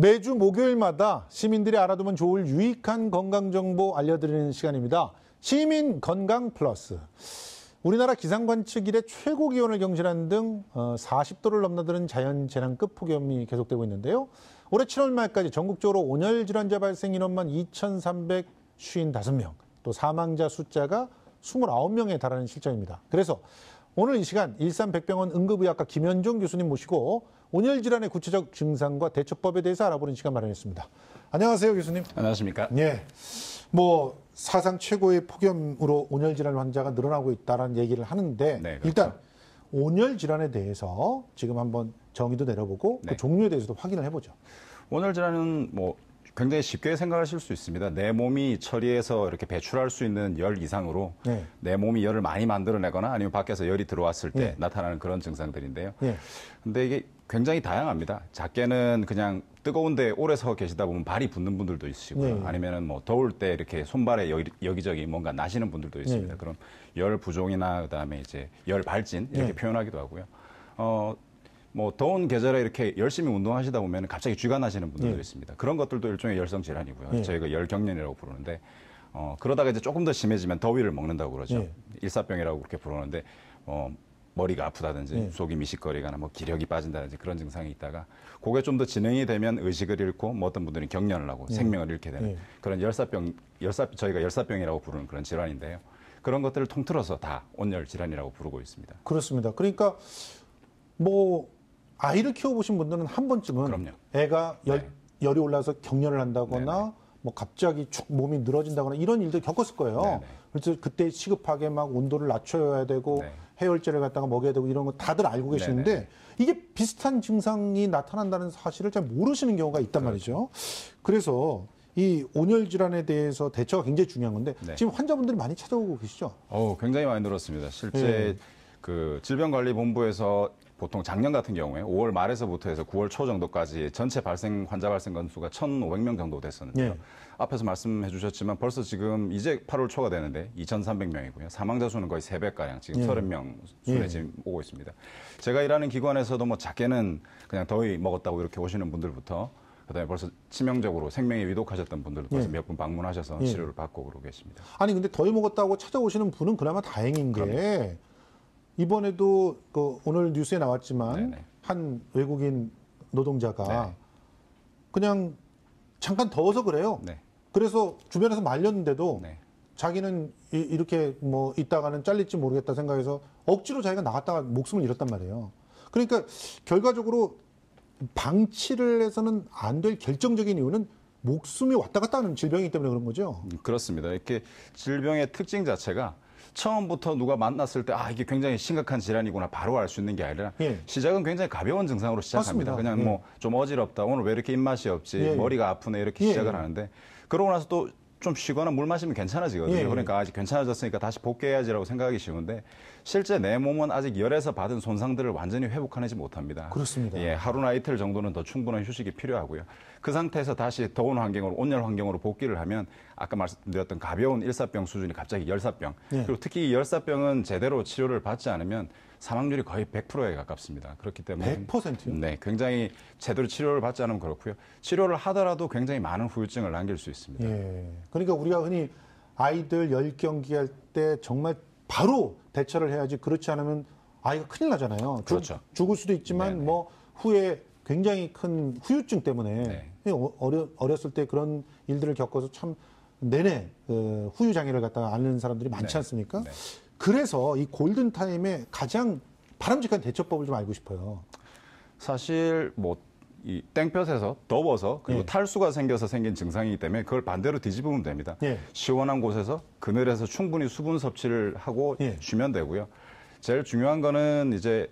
매주 목요일마다 시민들이 알아두면 좋을 유익한 건강정보 알려드리는 시간입니다. 시민 건강 플러스. 우리나라 기상관측 이래 최고 기온을 경신한 등 40도를 넘나드는 자연재난급 폭염이 계속되고 있는데요. 올해 7월 말까지 전국적으로 온열 질환자 발생 인원만 2,355명, 또 사망자 숫자가 29명에 달하는 실정입니다. 그래서 오늘 이 시간 일산백병원 응급의학과 김현종 교수님 모시고 온열 질환의 구체적 증상과 대처법에 대해서 알아보는 시간 마련했습니다. 안녕하세요, 교수님. 안녕하십니까? 예. 사상 최고의 폭염으로 온열 질환 환자가 늘어나고 있다는 얘기를 하는데 네, 그렇죠. 일단 온열 질환에 대해서 지금 한번 정의도 내려보고 네. 그 종류에 대해서도 확인을 해보죠. 온열 질환은 굉장히 쉽게 생각하실 수 있습니다. 내 몸이 처리해서 이렇게 배출할 수 있는 열 이상으로 네. 내 몸이 열을 많이 만들어내거나 아니면 밖에서 열이 들어왔을 때 네. 나타나는 그런 증상들인데요. 네. 근데 이게 굉장히 다양합니다. 작게는 그냥 뜨거운데 오래 서 계시다 보면 발이 붓는 분들도 있으시고요. 네. 아니면은 더울 때 이렇게 손발에 여기저기 뭔가 나시는 분들도 있습니다. 네. 그럼 열 부종이나 그다음에 이제 열 발진 이렇게 네. 표현하기도 하고요. 더운 계절에 이렇게 열심히 운동하시다 보면 갑자기 쥐가 나시는 분들도 네. 있습니다. 그런 것들도 일종의 열성 질환이고요. 네. 저희가 열경련이라고 부르는데, 그러다가 이제 조금 더 심해지면 더위를 먹는다고 그러죠. 네. 일사병이라고 그렇게 부르는데, 머리가 아프다든지 네. 속이 미식거리거나 기력이 빠진다든지 그런 증상이 있다가 그게 좀 더 진행이 되면 의식을 잃고 어떤 분들은 경련을 하고 네. 생명을 잃게 되는 네. 그런 저희가 열사병이라고 부르는 그런 질환인데요. 그런 것들을 통틀어서 다 온열 질환이라고 부르고 있습니다. 그렇습니다. 그러니까 아이를 키워보신 분들은 한 번쯤은 그럼요. 애가 네. 열이 올라서 경련을 한다거나 갑자기 축 몸이 늘어진다거나 이런 일들 겪었을 거예요. 네네. 그래서 그때 시급하게 막 온도를 낮춰야 되고 네. 해열제를 갖다가 먹여야 되고 이런 거 다들 알고 계시는데 네네. 이게 비슷한 증상이 나타난다는 사실을 잘 모르시는 경우가 있단 말이죠. 그래서 이 온열 질환에 대해서 대처가 굉장히 중요한 건데 네. 지금 환자분들이 많이 찾아오고 계시죠? 굉장히 많이 늘었습니다. 실제 네. 그 질병관리본부에서 보통 작년 같은 경우에 5월 말에서부터 해서 9월 초 정도까지 전체 환자 발생 건수가 1,500명 정도 됐었는데요. 네. 앞에서 말씀해 주셨지만 벌써 지금 이제 8월 초가 되는데 2,300명이고요. 사망자 수는 거의 3배가량 지금 네. 30명 수준에 네. 지금 오고 있습니다. 제가 일하는 기관에서도 작게는 그냥 더위 먹었다고 이렇게 오시는 분들부터 그다음에 벌써 치명적으로 생명이 위독하셨던 분들도 벌써 몇 분 방문하셔서 예. 치료를 받고 그러고 계십니다. 아니 근데 더위 먹었다고 찾아오시는 분은 그나마 다행인 게 이번에도 오늘 뉴스에 나왔지만 네네. 한 외국인 노동자가 네. 그냥 잠깐 더워서 그래요. 네. 그래서 주변에서 말렸는데도 네. 자기는 이렇게 있다가는 잘릴지 모르겠다 생각해서 억지로 자기가 나갔다가 목숨을 잃었단 말이에요. 그러니까 결과적으로 방치를 해서는 안 될 결정적인 이유는 목숨이 왔다 갔다 하는 질병이기 때문에 그런 거죠. 그렇습니다. 이렇게 질병의 특징 자체가 처음부터 누가 만났을 때 이게 굉장히 심각한 질환이구나 바로 알 수 있는 게 아니라 예. 시작은 굉장히 가벼운 증상으로 시작합니다. 맞습니다. 그냥 예. 좀 어지럽다. 오늘 왜 이렇게 입맛이 없지? 예. 머리가 아프네. 이렇게 예. 시작을 하는데 그러고 나서 또 좀 쉬거나 물 마시면 괜찮아지거든요. 예. 그러니까 아직 괜찮아졌으니까 다시 복귀해야지라고 생각하기 쉬운데 실제 내 몸은 아직 열에서 받은 손상들을 완전히 회복해내지 못합니다. 그렇습니다. 예, 하루나 이틀 정도는 더 충분한 휴식이 필요하고요. 그 상태에서 다시 더운 환경으로 온열 환경으로 복귀를 하면 아까 말씀드렸던 가벼운 일사병 수준이 갑자기 열사병. 예. 그리고 특히 이 열사병은 제대로 치료를 받지 않으면 사망률이 거의 100%에 가깝습니다. 그렇기 때문에 100%요? 네, 굉장히 제대로 치료를 받지 않으면 그렇고요. 치료를 하더라도 굉장히 많은 후유증을 남길 수 있습니다. 예. 그러니까 우리가 흔히 아이들 열 경기할 때 정말 바로 대처를 해야지 그렇지 않으면 아이가 큰일 나잖아요. 그렇죠. 죽을 수도 있지만 네네. 후에 굉장히 큰 후유증 때문에 네. 어렸을 때 그런 일들을 겪어서 참 내내 후유 장애를 갖다가 앓는 사람들이 많지 네. 않습니까? 네. 그래서 이 골든 타임에 가장 바람직한 대처법을 좀 알고 싶어요. 사실 이 땡볕에서 더워서 그리고 예. 탈수가 생겨서 생긴 증상이기 때문에 그걸 반대로 뒤집으면 됩니다. 예. 시원한 곳에서 그늘에서 충분히 수분 섭취를 하고 예. 쉬면 되고요. 제일 중요한 거는 이제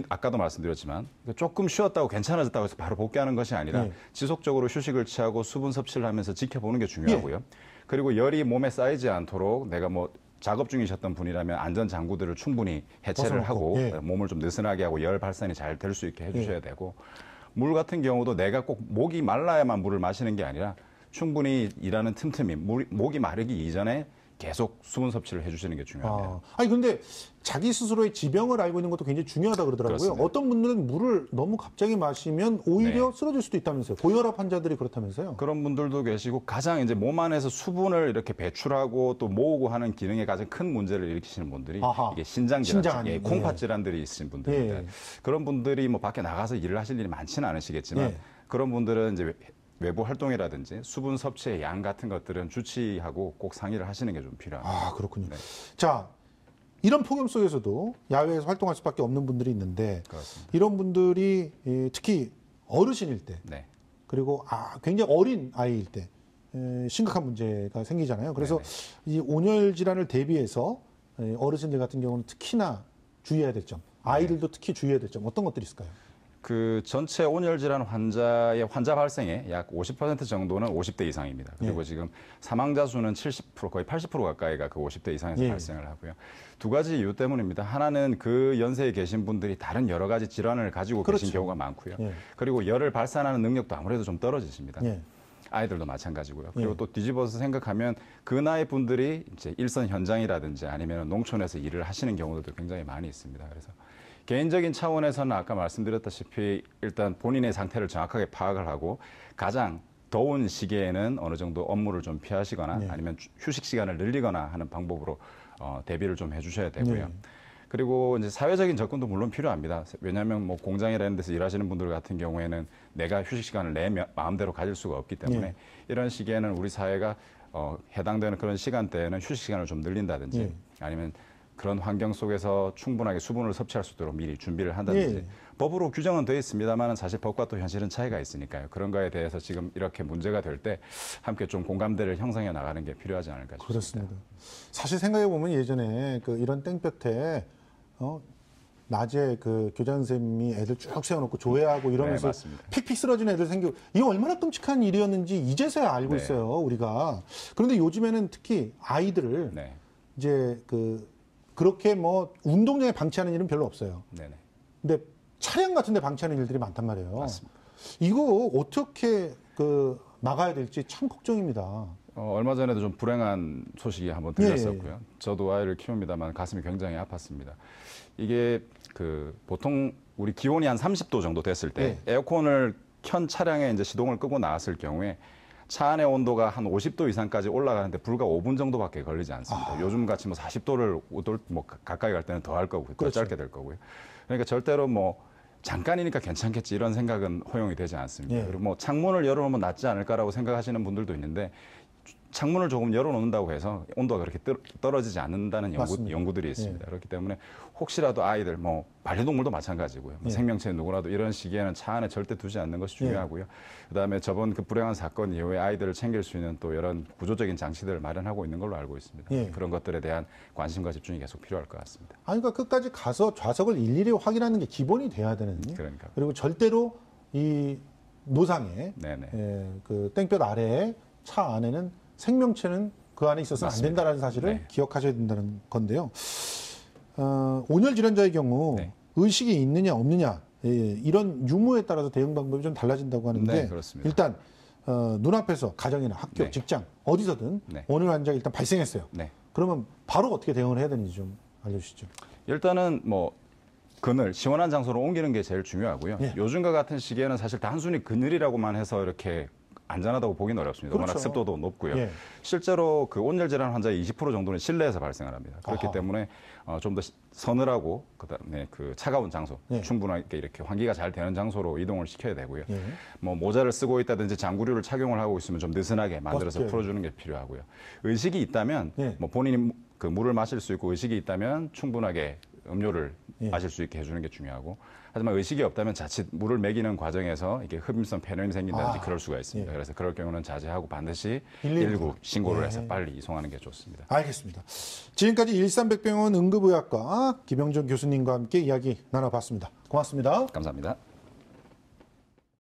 아까도 말씀드렸지만 조금 쉬었다고 괜찮아졌다고 해서 바로 복귀하는 것이 아니라 예. 지속적으로 휴식을 취하고 수분 섭취를 하면서 지켜보는 게 중요하고요. 그리고 열이 몸에 쌓이지 않도록 내가 작업 중이셨던 분이라면 안전 장구들을 충분히 해체를 하고 예. 몸을 좀 느슨하게 하고 열 발산이 잘 될 수 있게 해주셔야 되고 물 같은 경우도 내가 꼭 목이 말라야만 물을 마시는 게 아니라 충분히 일하는 틈틈이 목이 마르기 이전에 계속 수분 섭취를 해주시는 게 중요합니다. 아니 근데 자기 스스로의 지병을 알고 있는 것도 굉장히 중요하다 그러더라고요. 그렇습니다. 어떤 분들은 물을 너무 갑자기 마시면 오히려 네. 쓰러질 수도 있다면서요. 고혈압 환자들이 그렇다면서요. 그런 분들도 계시고 가장 이제 몸 안에서 수분을 이렇게 배출하고 또 모으고 하는 기능에 가장 큰 문제를 일으키시는 분들이 아하. 이게 신장 질환, 신장 안에. 콩팥 질환들이 있으신 분들입니다. 예. 그런 분들이 뭐 밖에 나가서 일을 하실 일이 많지는 않으시겠지만 예. 그런 분들은 이제 외부 활동이라든지 수분 섭취의 양 같은 것들은 주치하고 꼭 상의를 하시는 게 좀 필요합니다. 아, 그렇군요. 자, 이런 폭염 속에서도 야외에서 활동할 수밖에 없는 분들이 있는데 그렇습니다. 이런 분들이 특히 어르신일 때 네. 그리고 굉장히 어린 아이일 때 심각한 문제가 생기잖아요. 그래서 이 온열 질환을 대비해서 어르신들 같은 경우는 특히나 주의해야 될 점, 아이들도 특히 주의해야 될 점 어떤 것들이 있을까요? 그 전체 온열 질환 환자의 환자 발생의 약 50% 정도는 50대 이상입니다. 그리고 지금 사망자 수는 70% 거의 80% 가까이가 그 50대 이상에서 예. 발생을 하고요. 두 가지 이유 때문입니다. 하나는 그 연세에 계신 분들이 다른 여러 가지 질환을 가지고 그렇죠. 계신 경우가 많고요. 예. 그리고 열을 발산하는 능력도 아무래도 좀 떨어지십니다. 예. 아이들도 마찬가지고요. 그리고 예. 또 뒤집어서 생각하면 그 나이 분들이 이제 일선 현장이라든지 아니면 농촌에서 일을 하시는 경우도 굉장히 많이 있습니다. 그래서 개인적인 차원에서는 아까 말씀드렸다시피 일단 본인의 상태를 정확하게 파악을 하고 가장 더운 시기에는 어느 정도 업무를 좀 피하시거나 네. 아니면 휴식 시간을 늘리거나 하는 방법으로 대비를 좀 해주셔야 되고요. 네. 그리고 이제 사회적인 접근도 물론 필요합니다. 왜냐하면 뭐 공장이라는 데서 일하시는 분들 같은 경우에는 내가 휴식 시간을 내 마음대로 가질 수가 없기 때문에 네. 이런 시기에는 우리 사회가 해당되는 그런 시간대에는 휴식 시간을 좀 늘린다든지 네. 아니면 그런 환경 속에서 충분하게 수분을 섭취할 수 있도록 미리 준비를 한다든지 예. 법으로 규정은 되어 있습니다만 사실 법과 또 현실은 차이가 있으니까요. 그런 거에 대해서 지금 이렇게 문제가 될 때 함께 좀 공감대를 형성해 나가는 게 필요하지 않을까 싶습니다. 그렇습니다. 사실 생각해 보면 예전에 이런 땡볕에 낮에 그 교장 선생님이 애들 쭉 세워놓고 조회하고 이러면서 네, 맞습니다. 픽픽 쓰러지는 애들 생기고 이게 얼마나 끔찍한 일이었는지 이제서야 알고 네. 있어요 우리가. 그런데 요즘에는 특히 아이들을 네, 이제 그렇게 뭐 운동장에 방치하는 일은 별로 없어요. 네네. 근데 차량 같은데 방치하는 일들이 많단 말이에요. 맞습니다. 이거 어떻게 막아야 될지 참 걱정입니다. 얼마 전에도 좀 불행한 소식이 한번 들렸었고요. 저도 아이를 키웁니다만 가슴이 굉장히 아팠습니다. 이게 보통 우리 기온이 한 30도 정도 됐을 때 에어컨을 켠 차량에 이제 시동을 끄고 나왔을 경우에 차 안의 온도가 한 50도 이상까지 올라가는데 불과 5분 정도밖에 걸리지 않습니다. 요즘 같이 뭐 40도를 가까이 갈 때는 더 할 거고요. 더 그렇죠. 짧게 될 거고요. 그러니까 절대로 뭐 잠깐이니까 괜찮겠지 이런 생각은 허용이 되지 않습니다. 예. 그리고 뭐 창문을 열어놓으면 낫지 않을까라고 생각하시는 분들도 있는데 창문을 조금 열어놓는다고 해서 온도가 그렇게 떨어지지 않는다는 맞습니다. 연구들이 있습니다. 그렇기 때문에 혹시라도 아이들, 뭐 반려동물도 마찬가지고요. 뭐 생명체 누구라도 이런 시기에는 차 안에 절대 두지 않는 것이 중요하고요. 그다음에 저번 그 불행한 사건 이후에 아이들을 챙길 수 있는 또 이런 구조적인 장치들을 마련하고 있는 걸로 알고 있습니다. 예. 그런 것들에 대한 관심과 집중이 계속 필요할 것 같습니다. 그러니까 끝까지 가서 좌석을 일일이 확인하는 게 기본이 돼야 되는. 그러니까. 그리고 절대로 이 노상에 네네. 그 땡볕 아래에 차 안에는 생명체는 그 안에 있어서는 안 된다는 사실을 기억하셔야 된다는 건데요. 온열 질환자의 경우 의식이 있느냐 없느냐 이런 유무에 따라서 대응 방법이 좀 달라진다고 하는데 네, 그렇습니다. 일단 눈앞에서 가정이나 학교, 직장 어디서든 온열 환자가 일단 발생했어요. 네. 그러면 바로 어떻게 대응을 해야 되는지 좀 알려주시죠. 일단은 뭐 그늘 시원한 장소로 옮기는 게 제일 중요하고요. 요즘과 같은 시기에는 사실 단순히 그늘이라고만 해서 이렇게 안전하다고 보기는 어렵습니다. 그렇죠. 워낙 습도도 높고요. 실제로 그 온열 질환 환자의 20% 정도는 실내에서 발생을 합니다. 그렇기 때문에 좀 더 서늘하고 그다음에 그 차가운 장소, 충분하게 이렇게 환기가 잘 되는 장소로 이동을 시켜야 되고요. 뭐 모자를 쓰고 있다든지 장구류를 착용을 하고 있으면 좀 느슨하게 만들어서 풀어주는 게 필요하고요. 의식이 있다면 뭐 본인이 그 물을 마실 수 있고 의식이 있다면 충분하게 음료를 마실 수 있게 해주는 게 중요하고, 하지만 의식이 없다면 자칫 물을 먹이는 과정에서 이게 흡임성 폐렴이 생긴다든지 그럴 수가 있습니다. 그래서 그럴 경우는 자제하고 반드시 119 신고를 해서 빨리 이송하는 게 좋습니다. 알겠습니다. 지금까지 일산백병원 응급의학과 김영준 교수님과 함께 이야기 나눠봤습니다. 고맙습니다. 감사합니다.